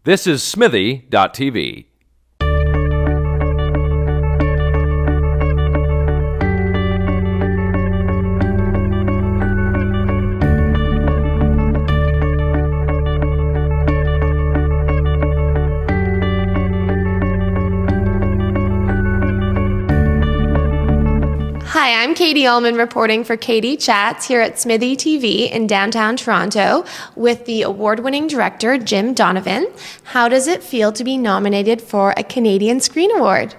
This is Smithy.tv. Hi, I'm Katie Ullman reporting for Katie Chats here at Smithy TV in downtown Toronto with the award-winning director, Jim Donovan. How does it feel to be nominated for a Canadian Screen Award?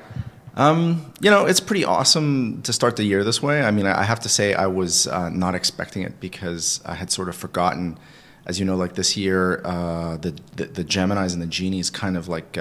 It's pretty awesome to start the year this way. I mean, I have to say I was not expecting it because I had sort of forgotten, as you know, like this year, the Geminis and the Genies kind of like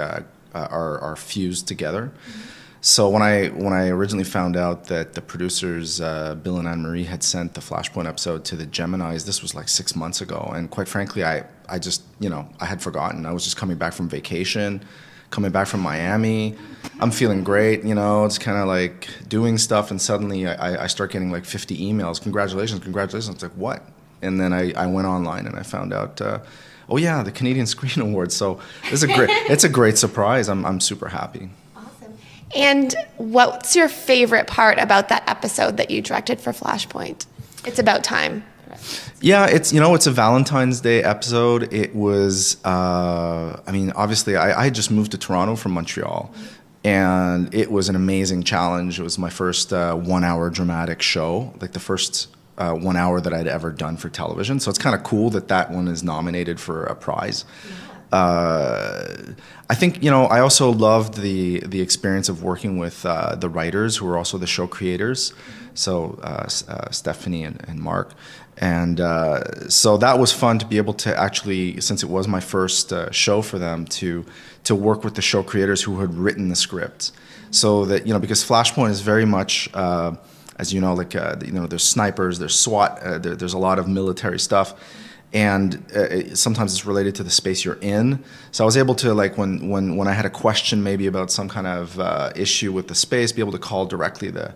are fused together. Mm-hmm. So when I originally found out that the producers, Bill and Anne-Marie, had sent the Flashpoint episode to the Geminis, this was like 6 months ago. And quite frankly, I just, I had forgotten. I was just coming back from vacation, coming back from Miami. I'm feeling great, it's kind of like doing stuff. And suddenly I start getting like 50 emails. Congratulations. It's like, what? And then I went online and I found out, oh yeah, the Canadian Screen Awards. So it's a great surprise. I'm super happy. And what's your favorite part about that episode that you directed for Flashpoint? It's about time. Yeah, it's a Valentine's Day episode. It was, obviously I had just moved to Toronto from Montreal, and it was an amazing challenge. It was my first 1 hour dramatic show, like the first 1 hour that I'd ever done for television. So it's kind of cool that one is nominated for a prize. I think, I also loved the experience of working with the writers who were also the show creators, so Stephanie and Mark. And so that was fun to be able to actually, since it was my first show for them, to work with the show creators who had written the script. So that, because Flashpoint is very much, as you know, like, there's snipers, there's SWAT, there's a lot of military stuff. And sometimes it's related to the space you're in. So I was able to, like, when I had a question maybe about some kind of issue with the space, be able to call directly the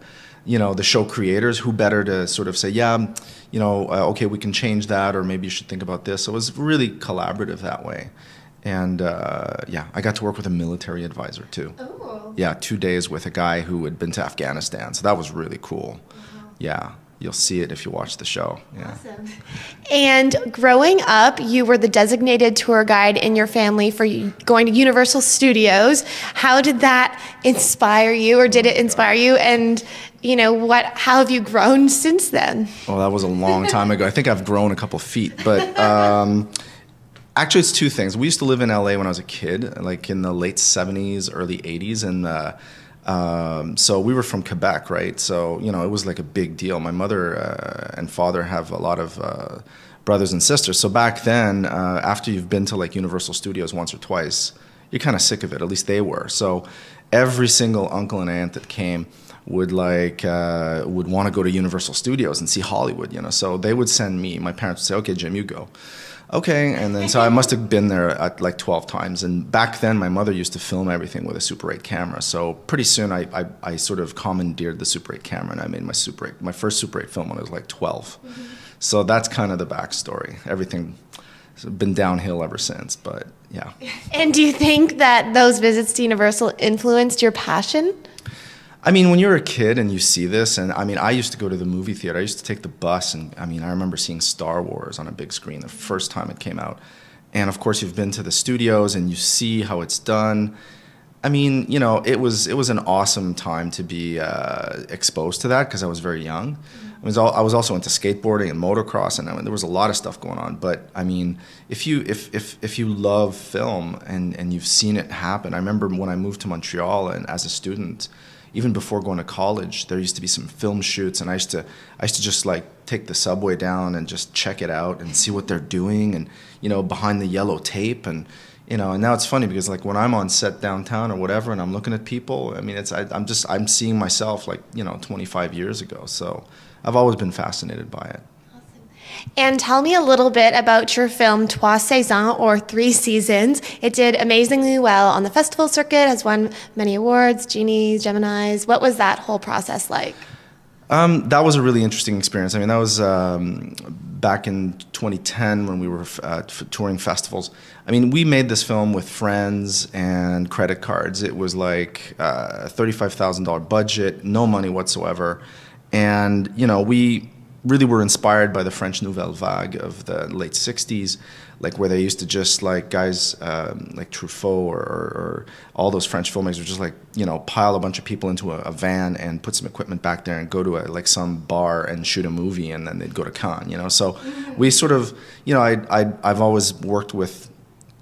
show creators. Who better to sort of say, okay, we can change that, or maybe you should think about this. So it was really collaborative that way. And I got to work with a military advisor too. Oh. Yeah, 2 days with a guy who had been to Afghanistan. So that was really cool. Wow. Yeah. You'll see it if you watch the show. Yeah. Awesome. And growing up, you were the designated tour guide in your family for going to Universal Studios. How did that inspire you, or did it inspire you? And how have you grown since then? Well, that was a long time ago. I think I've grown a couple feet, but actually it's two things. We used to live in LA when I was a kid, like in the late 70s, early 80s, and so we were from Quebec, right? So, it was like a big deal. My mother and father have a lot of brothers and sisters. So back then, after you've been to like Universal Studios once or twice, you're kind of sick of it. At least they were. So every single uncle and aunt that came would want to go to Universal Studios and see Hollywood, So they would send me. My parents would say, "Okay, Jim, you go." Okay, and then so I must have been there at like 12 times. And back then, my mother used to film everything with a Super 8 camera. So pretty soon, I sort of commandeered the Super 8 camera, and I made my first Super 8 film when I was like 12. Mm-hmm. So that's kind of the backstory. Everything's been downhill ever since, but yeah. And do you think that those visits to Universal influenced your passion? I mean, when you're a kid and you see this, and I mean, I used to go to the movie theater. I used to take the bus, and I mean, I remember seeing Star Wars on a big screen the first time it came out. And of course, you've been to the studios and you see how it's done. I mean, it was an awesome time to be exposed to that because I was very young. I was also into skateboarding and motocross, and I mean, there was a lot of stuff going on. But I mean, if you love film and you've seen it happen, I remember when I moved to Montreal and as a student. Even before going to college, there used to be some film shoots, and I used to just like take the subway down and just check it out and see what they're doing, and behind the yellow tape, and and now it's funny because like when I'm on set downtown or whatever, and I'm looking at people, I mean I'm seeing myself like 25 years ago, so I've always been fascinated by it. And tell me a little bit about your film Trois Saisons, or 3 Seasons. It did amazingly well on the festival circuit, has won many awards, Genies, Geminis. What was that whole process like? That was a really interesting experience. I mean, that was back in 2010 when we were touring festivals. I mean, we made this film with friends and credit cards. It was like a $35,000 budget, no money whatsoever. And, you know, we really were inspired by the French Nouvelle Vague of the late 60s, like where they used to just like guys like Truffaut or all those French filmmakers would just like, you know, pile a bunch of people into a van and put some equipment back there and go to like some bar and shoot a movie, and then they'd go to Cannes, you know. So we sort of, you know, I've always worked with,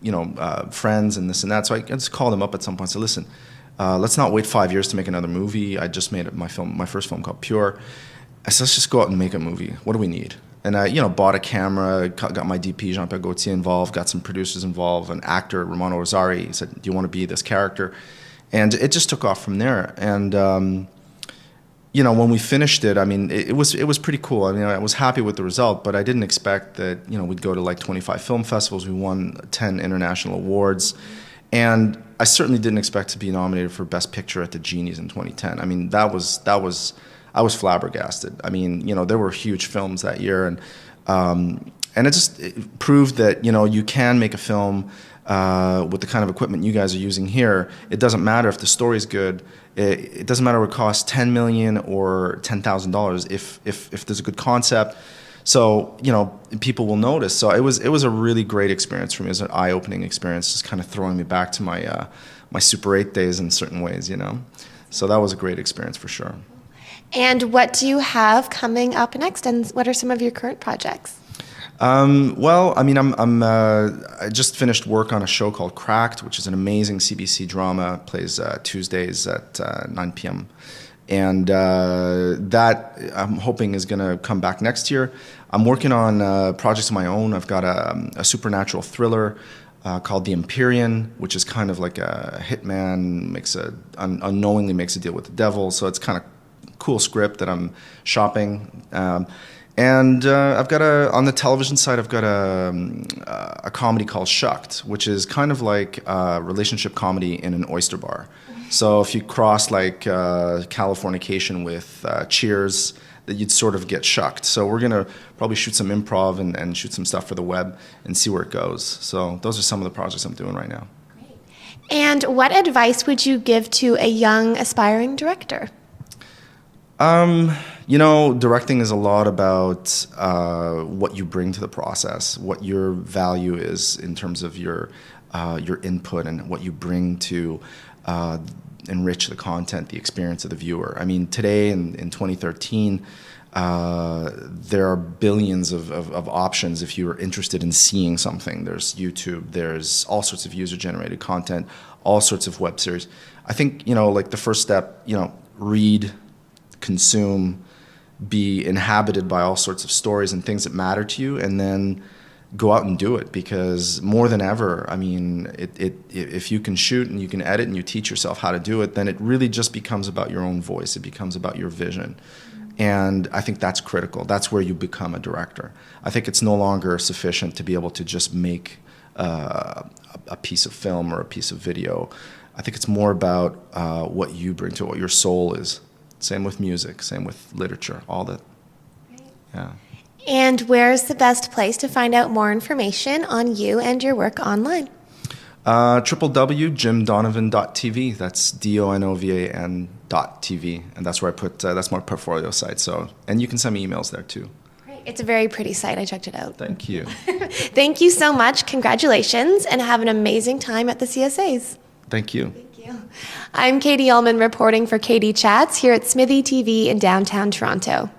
you know, friends and this and that. So I just called them up at some point and said, listen, let's not wait 5 years to make another movie. I just made my first film called Pure. I said, let's just go out and make a movie. What do we need? And I, you know, bought a camera, got my DP, Jean-Pierre Gaultier, involved, got some producers involved, an actor, Romano Rosari. He said, do you want to be this character? And it just took off from there. And, you know, when we finished it, I mean, it was pretty cool. I mean, I was happy with the result, but I didn't expect that, you know, we'd go to like 25 film festivals. We won 10 international awards. And I certainly didn't expect to be nominated for Best Picture at the Genies in 2010. I mean, I was flabbergasted. I mean, you know, there were huge films that year, and it proved that, you know, you can make a film with the kind of equipment you guys are using here. It doesn't matter if the story's good. It doesn't matter if it costs $10 million or $10,000 if there's a good concept. So, you know, people will notice. So it was a really great experience for me. It was an eye-opening experience, just kind of throwing me back to my Super 8 days in certain ways, you know. So that was a great experience for sure. And what do you have coming up next, and what are some of your current projects? Well, I mean, I just finished work on a show called Cracked, which is an amazing CBC drama. It plays Tuesdays at 9 p.m. And that I'm hoping is going to come back next year. I'm working on projects of my own. I've got a supernatural thriller called The Empyrean, which is kind of like a hitman unknowingly makes a deal with the devil. So it's kind of cool script that I'm shopping. And I've got on the television side, I've got a comedy called Shucked, which is kind of like a relationship comedy in an oyster bar. So if you cross like Californication with Cheers, that you'd sort of get shucked. So we're going to probably shoot some improv and shoot some stuff for the web and see where it goes. So those are some of the projects I'm doing right now. Great. And what advice would you give to a young aspiring director? You know, directing is a lot about what you bring to the process, what your value is in terms of your input and what you bring to enrich the content, the experience of the viewer. I mean, today in 2013, there are billions of options if you're interested in seeing something. There's YouTube, there's all sorts of user-generated content, all sorts of web series. I think, you know, like the first step, you know, read, consume, be inhabited by all sorts of stories and things that matter to you, and then go out and do it. Because more than ever, I mean, if you can shoot and you can edit and you teach yourself how to do it, then it really just becomes about your own voice. It becomes about your vision. And I think that's critical. That's where you become a director. I think it's no longer sufficient to be able to just make a piece of film or a piece of video. I think it's more about what you bring to it, what your soul is. Same with music, same with literature, all that. Yeah. And where's the best place to find out more information on you and your work online? www.jimdonovan.tv. That's DONOVAN.tv. And that's where I put, that's my portfolio site. So, and you can send me emails there too. Great. It's a very pretty site. I checked it out. Thank you. Thank you so much. Congratulations, and have an amazing time at the CSAs. Thank you. Thank you. I'm Katie Ullman reporting for Katie Chats here at Smithy TV in downtown Toronto.